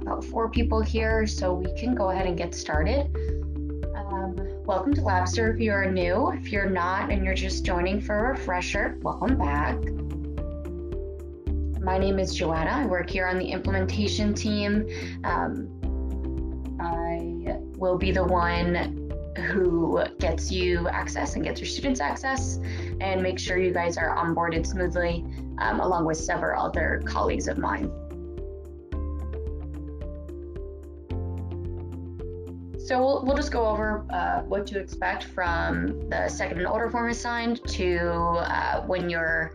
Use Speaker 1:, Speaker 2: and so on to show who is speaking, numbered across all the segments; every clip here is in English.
Speaker 1: about 4 people here, so we can go ahead and get started. Welcome to Labster if you are new. If you're not and you're just joining for a refresher, welcome back. My name is Joanna. I work here on the implementation team. I will be the one who gets you access and gets your students access and make sure you guys are onboarded smoothly, along with several other colleagues of mine. So we'll just go over what to expect from the second and order form assigned to when you're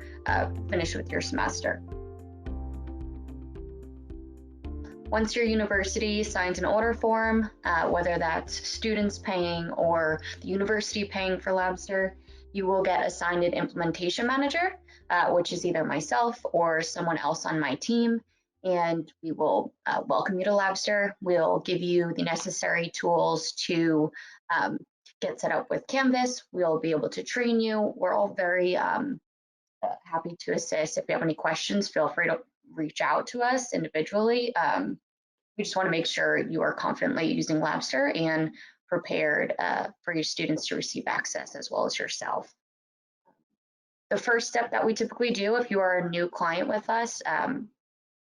Speaker 1: finished with your semester. Once your university signs an order form, whether that's students paying or the university paying for Labster, you will get assigned an implementation manager, which is either myself or someone else on my team. And we will welcome you to Labster. We'll give you the necessary tools to get set up with Canvas. We'll be able to train you. We're all very happy to assist. If you have any questions, feel free to reach out to us individually. We just want to make sure you are confidently using Labster and prepared for your students to receive access as well as yourself. The first step that we typically do if you are a new client with us,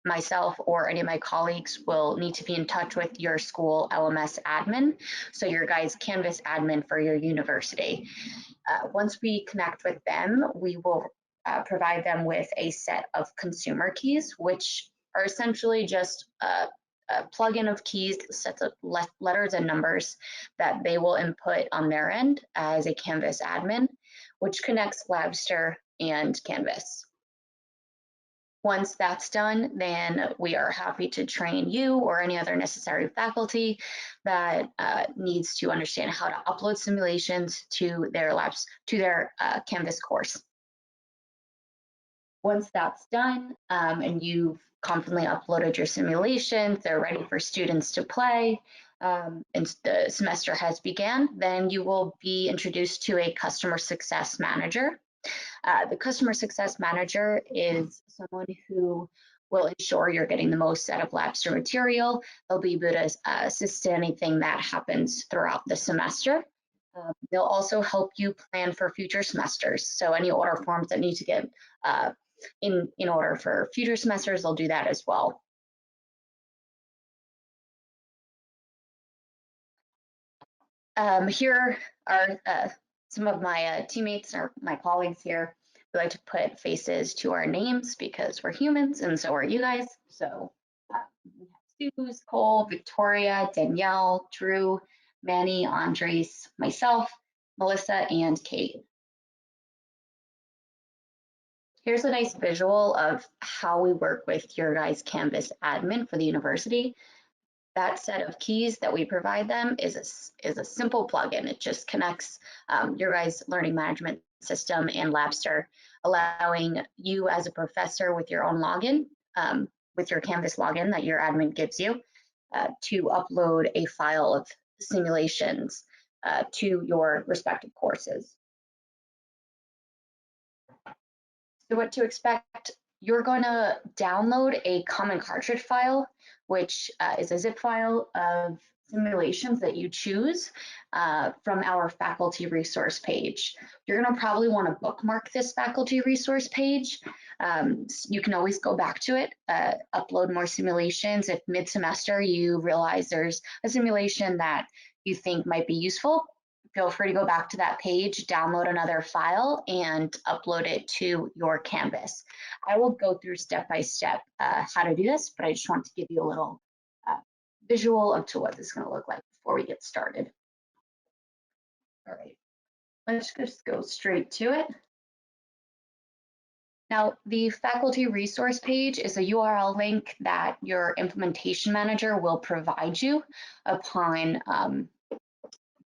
Speaker 1: myself or any of my colleagues will need to be in touch with your school LMS admin, so your guys' Canvas admin for your university. Once we connect with them, we will provide them with a set of consumer keys, which are essentially just a plugin of keys, sets of letters and numbers that they will input on their end as a Canvas admin, which connects Labster and Canvas. Once that's done, then we are happy to train you or any other necessary faculty that needs to understand how to upload simulations to their Canvas course. Once that's done and you've confidently uploaded your simulations, they're ready for students to play, and the semester has begun, then you will be introduced to a customer success manager. The customer success manager is someone who will ensure you're getting the most out of Labster material. They'll be able to assist in anything that happens throughout the semester. They'll also help you plan for future semesters. So any order forms that need to get in order for future semesters, they'll do that as well. Here are some of my teammates or my colleagues here. We like to put faces to our names because we're humans and so are you guys. So we have Suze, Cole, Victoria, Danielle, Drew, Manny, Andres, myself, Melissa, and Kate. Here's a nice visual of how we work with your guys' Canvas admin for the university. That set of keys that we provide them is a simple plugin. It just connects your guys' learning management system and Labster, allowing you as a professor with your own login, with your Canvas login that your admin gives you, to upload a file of simulations to your respective courses. So what to expect, you're going to download a common cartridge file, which is a zip file of simulations that you choose from our faculty resource page. You're going to probably want to bookmark this faculty resource page. You can always go back to it, upload more simulations. If mid-semester you realize there's a simulation that you think might be useful, feel free to go back to that page, download another file, and upload it to your Canvas. I will go through step by step how to do this, but I just want to give you a little visual of to what this is going to look like before we get started. All right, let's just go straight to it. Now, the faculty resource page is a URL link that your implementation manager will provide you upon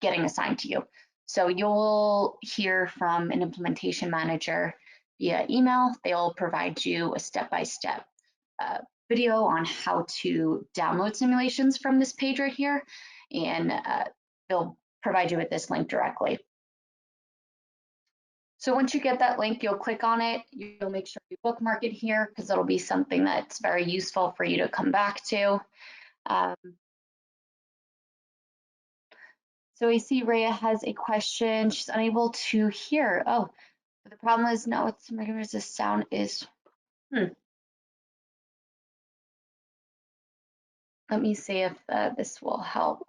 Speaker 1: getting assigned to you. So you'll hear from an implementation manager via email. They'll provide you a step-by-step video on how to download simulations from this page right here, and they'll provide you with this link directly. So once you get that link, you'll click on it. You'll make sure you bookmark it here because it'll be something that's very useful for you to come back to. Um, so I see Rhea has a question. She's unable to hear. Oh, but the problem is no, it's the sound is. Let me see if this will help.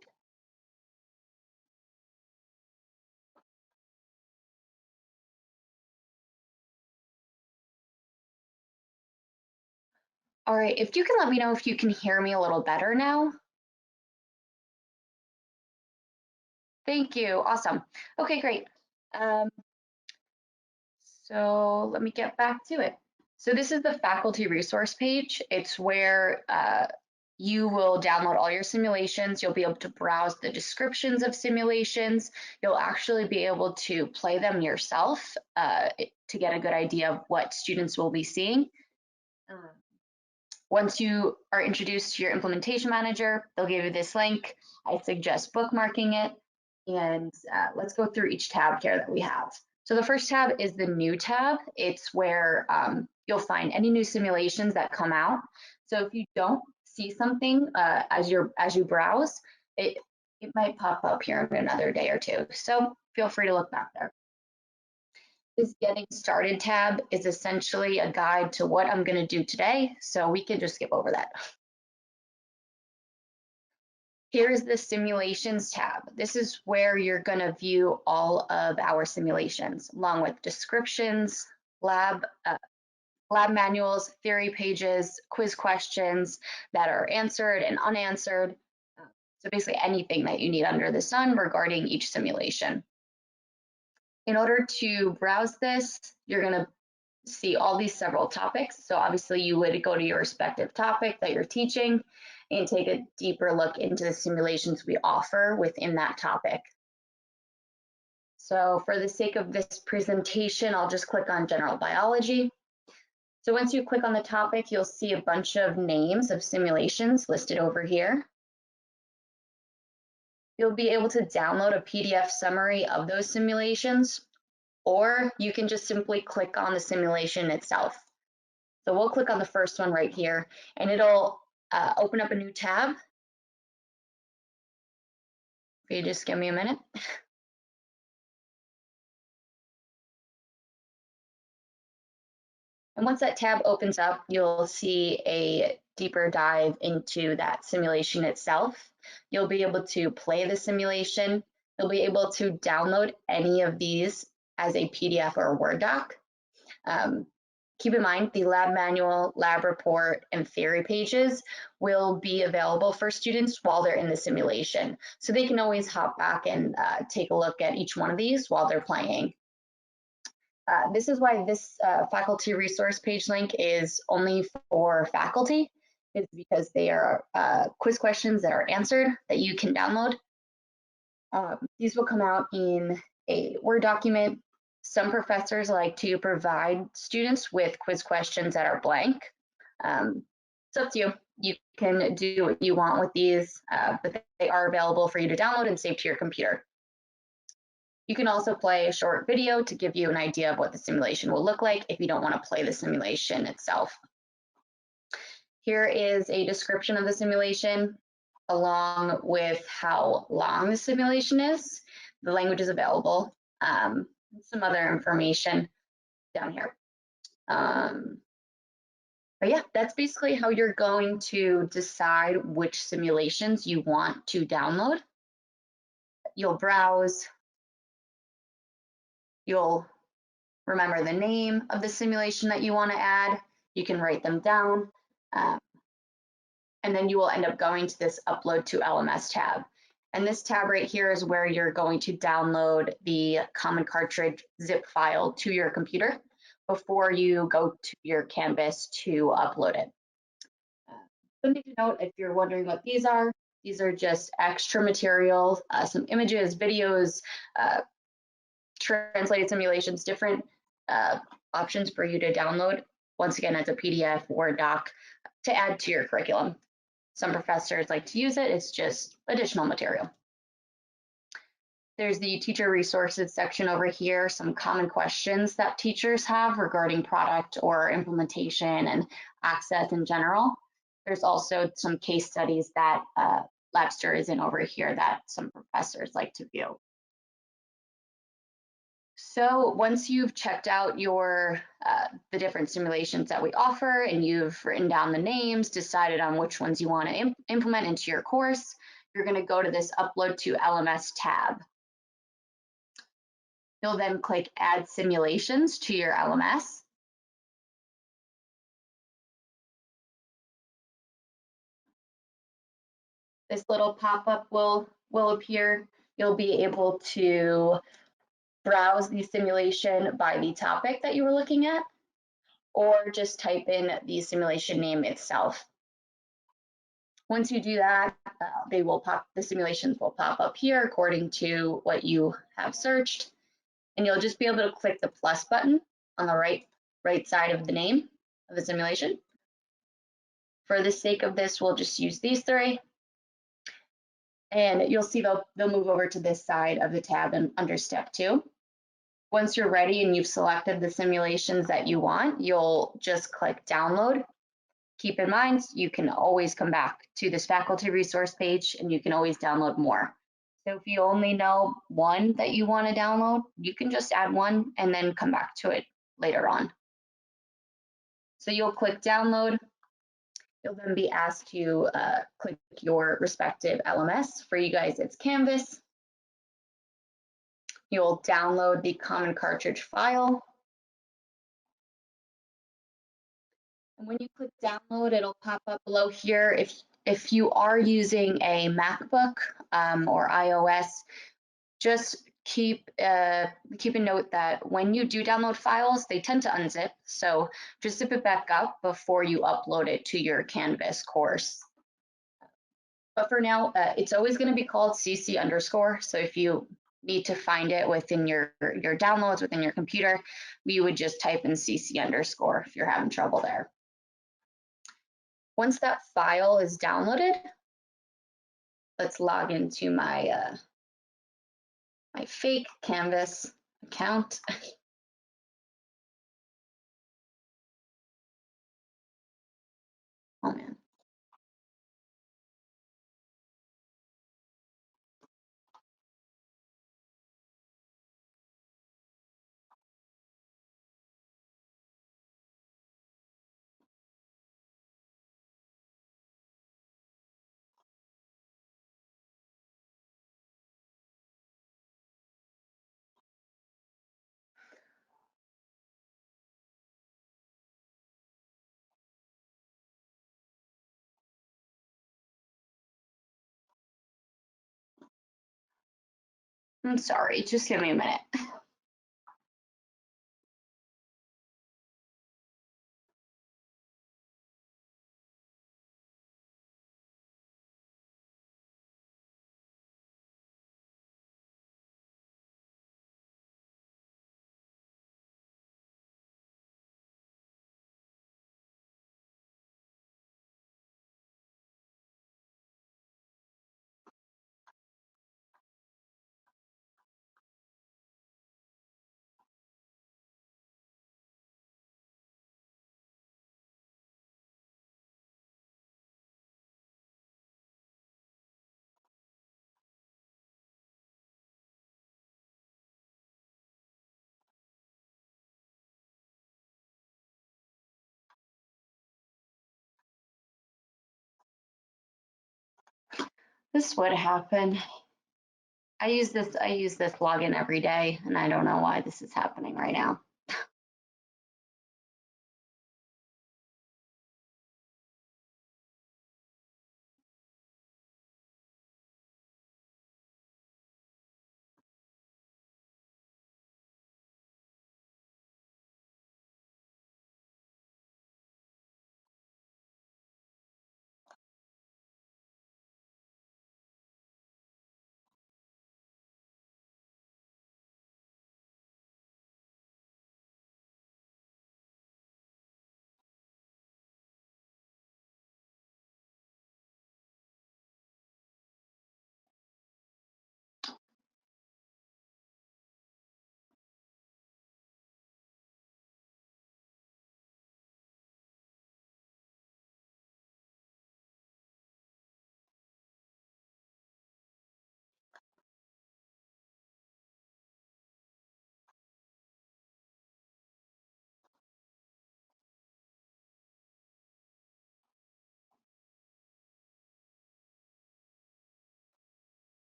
Speaker 1: All right, if you can let me know if you can hear me a little better now. Thank you. Awesome. Okay, great. Um, so let me get back to it. So this is the faculty resource page. It's where you will download all your simulations. You'll be able to browse the descriptions of simulations. You'll actually be able to play them yourself to get a good idea of what students will be seeing. Once you are introduced to your implementation manager, they'll give you this link. I suggest bookmarking it. And let's go through each tab here that we have. So the first tab is the new tab. It's where you'll find any new simulations that come out. So if you don't see something as you browse, it might pop up here in another day or two. So feel free to look back there. This Getting Started tab is essentially a guide to what I'm going to do today, so we can just skip over that. Here is the Simulations tab. This is where you're going to view all of our simulations, along with descriptions, lab manuals, theory pages, quiz questions that are answered and unanswered. So basically anything that you need under the sun regarding each simulation. In order to browse this, you're going to see all these several topics. So obviously you would go to your respective topic that you're teaching and take a deeper look into the simulations we offer within that topic. So for the sake of this presentation, I'll just click on general biology. So once you click on the topic, you'll see a bunch of names of simulations listed over here. You'll be able to download a PDF summary of those simulations, or you can just simply click on the simulation itself. So we'll click on the first one right here, and it'll open up a new tab. If you just give me a minute. And once that tab opens up, you'll see a deeper dive into that simulation itself. You'll be able to play the simulation. You'll be able to download any of these as a PDF or a Word doc. Keep in mind, the lab manual, lab report, and theory pages will be available for students while they're in the simulation. So they can always hop back and take a look at each one of these while they're playing. This is why this faculty resource page link is only for faculty, is because they are quiz questions that are answered that you can download. These will come out in a Word document. Some professors like to provide students with quiz questions that are blank. It's up to you. You can do what you want with these, but they are available for you to download and save to your computer. You can also play a short video to give you an idea of what the simulation will look like if you don't want to play the simulation itself. Here is a description of the simulation along with how long the simulation is. The language is available. Some other information down here. But yeah, that's basically how you're going to decide which simulations you want to download. You'll browse, you'll remember the name of the simulation that you want to add. You can write them down. And then you will end up going to this Upload to LMS tab. And this tab right here is where you're going to download the Common Cartridge zip file to your computer before you go to your Canvas to upload it. Something to note, if you're wondering what these are just extra material, some images, videos, translated simulations, different options for you to download, once again, as a PDF, Word doc, to add to your curriculum. Some professors like to use it, it's just additional material. There's the teacher resources section over here, some common questions that teachers have regarding product or implementation and access in general. There's also some case studies that Labster is in over here that some professors like to view. So once you've checked out the different simulations that we offer and you've written down the names, decided on which ones you want to implement into your course, you're going to go to this Upload to LMS tab. You'll then click Add Simulations to your LMS. This little pop-up will appear. You'll be able to browse the simulation by the topic that you were looking at, or just type in the simulation name itself. Once you do that, the simulations will pop up here according to what you have searched, and you'll just be able to click the plus button on the right side of the name of the simulation. For the sake of this, we'll just use these three. And you'll see they'll move over to this side of the tab and under step 2. Once you're ready and you've selected the simulations that you want, you'll just click download. Keep in mind, you can always come back to this faculty resource page and you can always download more. So if you only know one that you want to download, you can just add one and then come back to it later on. So you'll click download. You'll then be asked to click your respective LMS. For you guys, it's Canvas. You'll download the common cartridge file. And when you click download, it'll pop up below here. If you are using a MacBook or iOS, just keep a note that when you do download files, they tend to unzip. So just zip it back up before you upload it to your Canvas course. But for now, it's always going to be called CC underscore. So if you need to find it within your downloads within your computer, you would just type in CC underscore if you're having trouble there. Once that file is downloaded, let's log into my my fake Canvas account. Oh man. I'm sorry, just give me a minute. This would happen. I use this login every day, and I don't know why this is happening right now.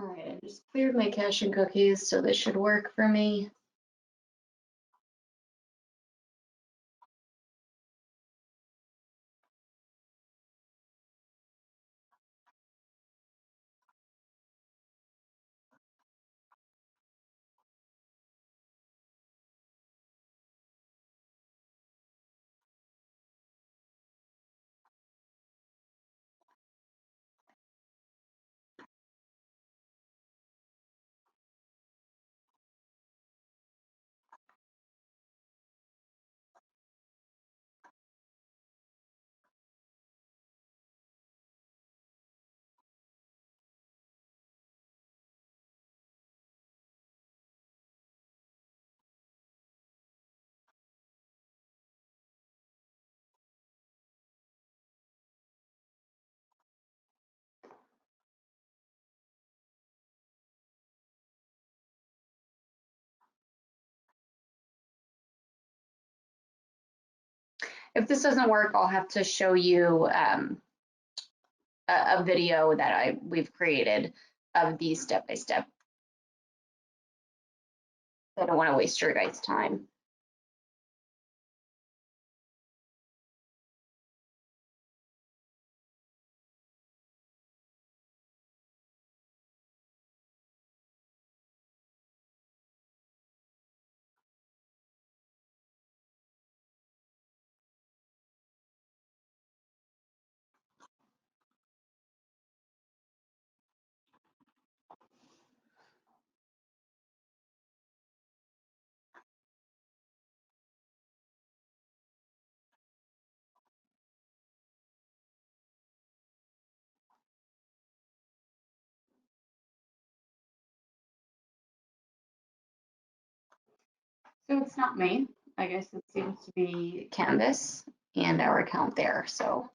Speaker 1: All right, I just cleared my cache and cookies, so this should work for me. If this doesn't work, I'll have to show you a video that we've created of these step by step. I don't want to waste your guys' time. So it's not me. I guess it seems to be Canvas and our account there. So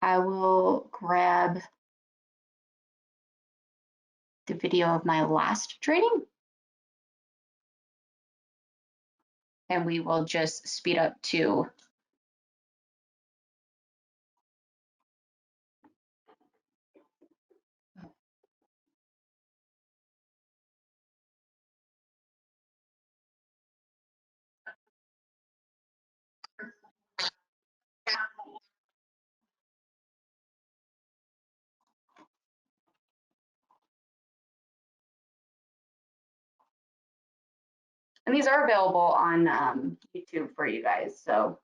Speaker 1: I will grab the video of my last training and we will just speed up to and these are available on YouTube for you guys. So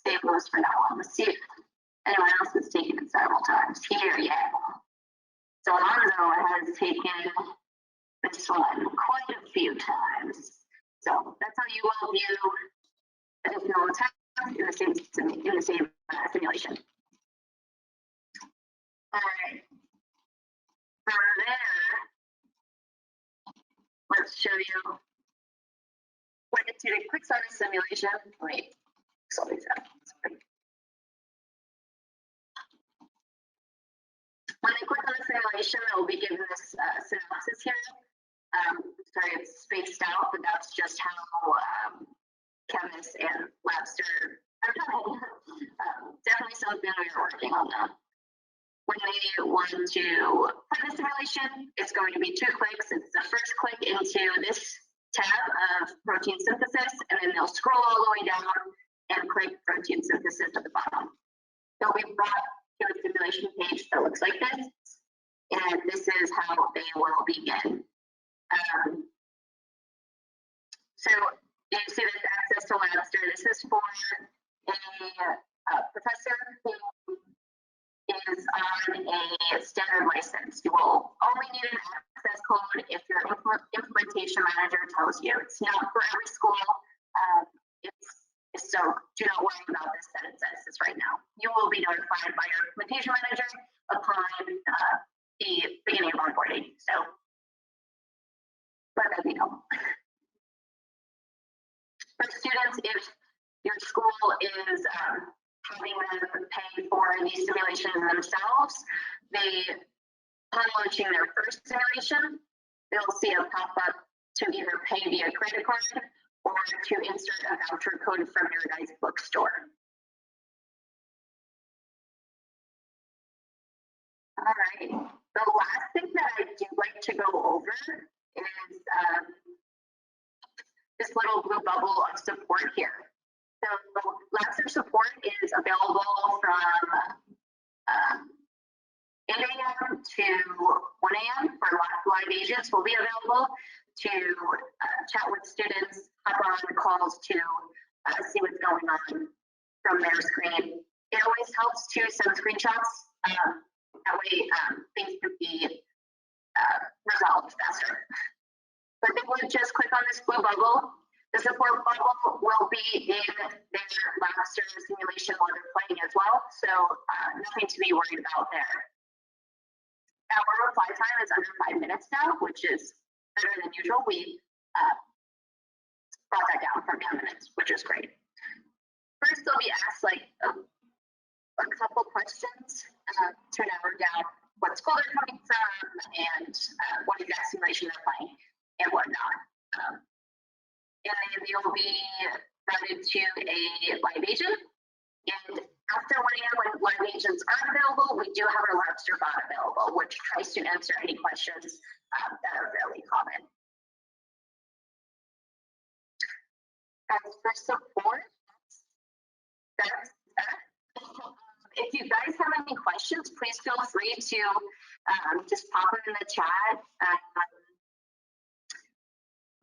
Speaker 2: save those for now on. Let's see if anyone else has taken it several times here. Yeah. So Alonzo has taken this one quite a few times. So that's how you will view additional tests in the same simulation. All right. From there, let's show you when to do a quick start simulation. Wait, sorry. When they click on the simulation, they'll be given this synopsis here. Sorry, it's spaced out, but that's just how chemists and Labster are done. Definitely something we are working on now. When they want to play the simulation, it's going to be 2 clicks. It's the first click into this tab of protein synthesis, and then they'll scroll all the way down and click protein synthesis at the bottom. They'll be brought to a simulation page that looks like this, and this is how they will begin. So you see this access to Labster. This is for a professor who is on a standard license. You will only need an access code if your implementation manager tells you. It's not for every school. So do not worry about this that it says this right now. You will be notified by your implementation manager upon the beginning of onboarding. So let that be known. For students, if your school is having them pay for these simulations themselves, upon launching their first simulation, they'll see a pop-up to either pay via credit card or to insert a voucher code from your guys' bookstore. All right, the last thing that I do like to go over is this little blue bubble of support here. So Labster support is available from 8 a.m. to 1 a.m. for live agents will be available to chat with students, hop on calls to see what's going on from their screen. It always helps to send screenshots. That way things can be resolved faster. But they would just click on this blue bubble. The support bubble will be in their Labster simulation while they're playing as well. So nothing to be worried about there. Our reply time is under 5 minutes now, which is better than usual. We brought that down from 10 minutes, which is great. First, they'll be asked like a couple questions to narrow down what school they're coming from and what exact simulation they're playing and whatnot. And then they'll be routed to a live agent. And after 1 a.m., when live agents aren't available, we do have our Labster bot available, which tries to answer any questions that are fairly common. As for support, that's that. If you guys have any questions, please feel free to just pop them in the chat.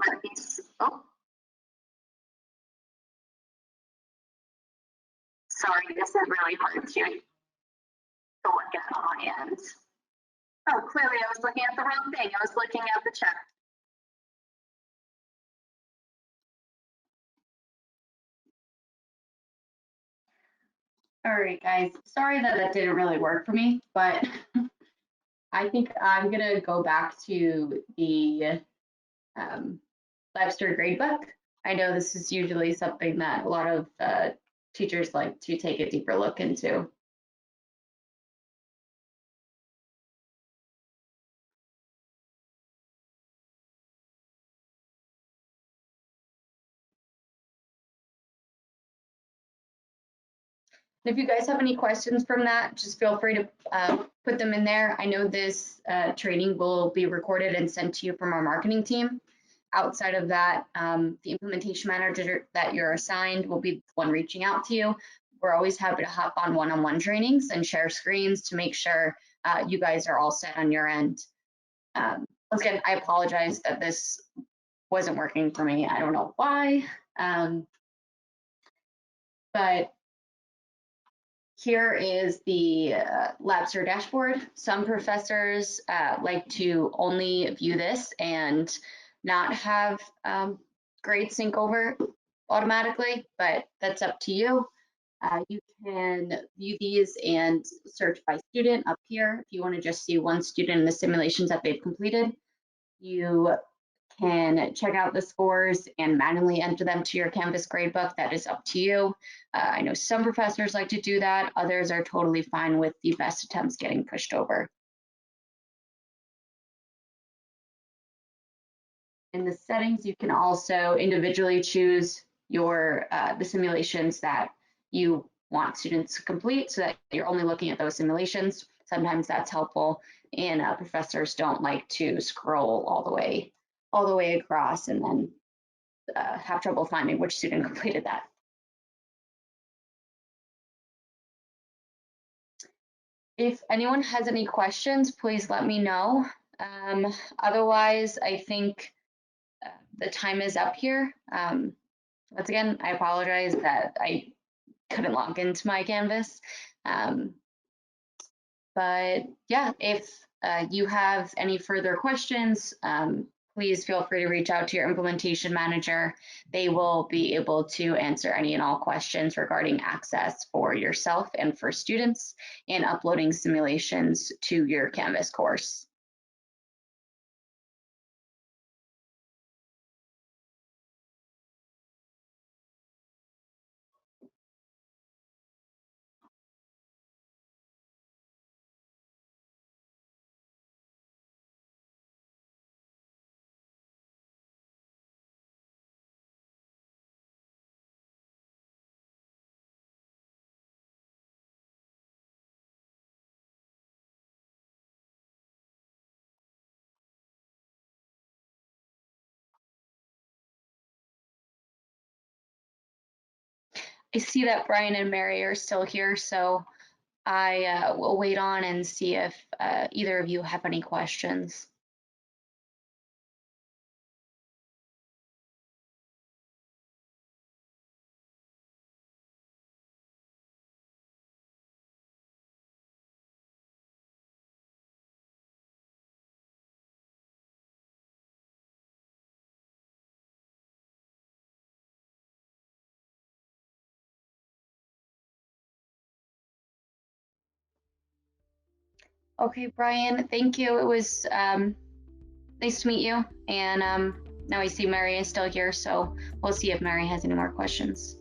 Speaker 2: Let me see. Oh. Sorry, this is really hard to look at on my end. Oh, clearly I was looking at the wrong thing. I was looking at the chat.
Speaker 1: All right, guys. Sorry that didn't really work for me, but I think I'm gonna go back to the Labster gradebook. I know this is usually something that a lot of teachers like to take a deeper look into. If you guys have any questions from that, just feel free to put them in there. I know this training will be recorded and sent to you from our marketing team. Outside of that, the implementation manager that you're assigned will be the one reaching out to you. We're always happy to hop on one-on-one trainings and share screens to make sure you guys are all set on your end. Once again, I apologize that this wasn't working for me. I don't know why, but Here is the Labster dashboard. Some professors like to only view this and not have grades sync over automatically, but that's up to you. You can view these and search by student up here. If you want to just see one student in the simulations that they've completed, you can check out the scores and manually enter them to your Canvas gradebook. That is up to you. I know some professors like to do that. Others are totally fine with the best attempts getting pushed over. In the settings, you can also individually choose your the simulations that you want students to complete so that you're only looking at those simulations. Sometimes that's helpful, and professors don't like to scroll all the way across and then have trouble finding which student completed that. If anyone has any questions, please let me know. Otherwise, I think the time is up here. Once again, I apologize that I couldn't log into my Canvas. Um, but yeah, if you have any further questions, please feel free to reach out to your implementation manager. They will be able to answer any and all questions regarding access for yourself and for students and uploading simulations to your Canvas course. I see that Brian and Mary are still here, so I will wait on and see if either of you have any questions. Okay, Brian, thank you. It was nice to meet you. And now I see Mary is still here, so we'll see if Mary has any more questions.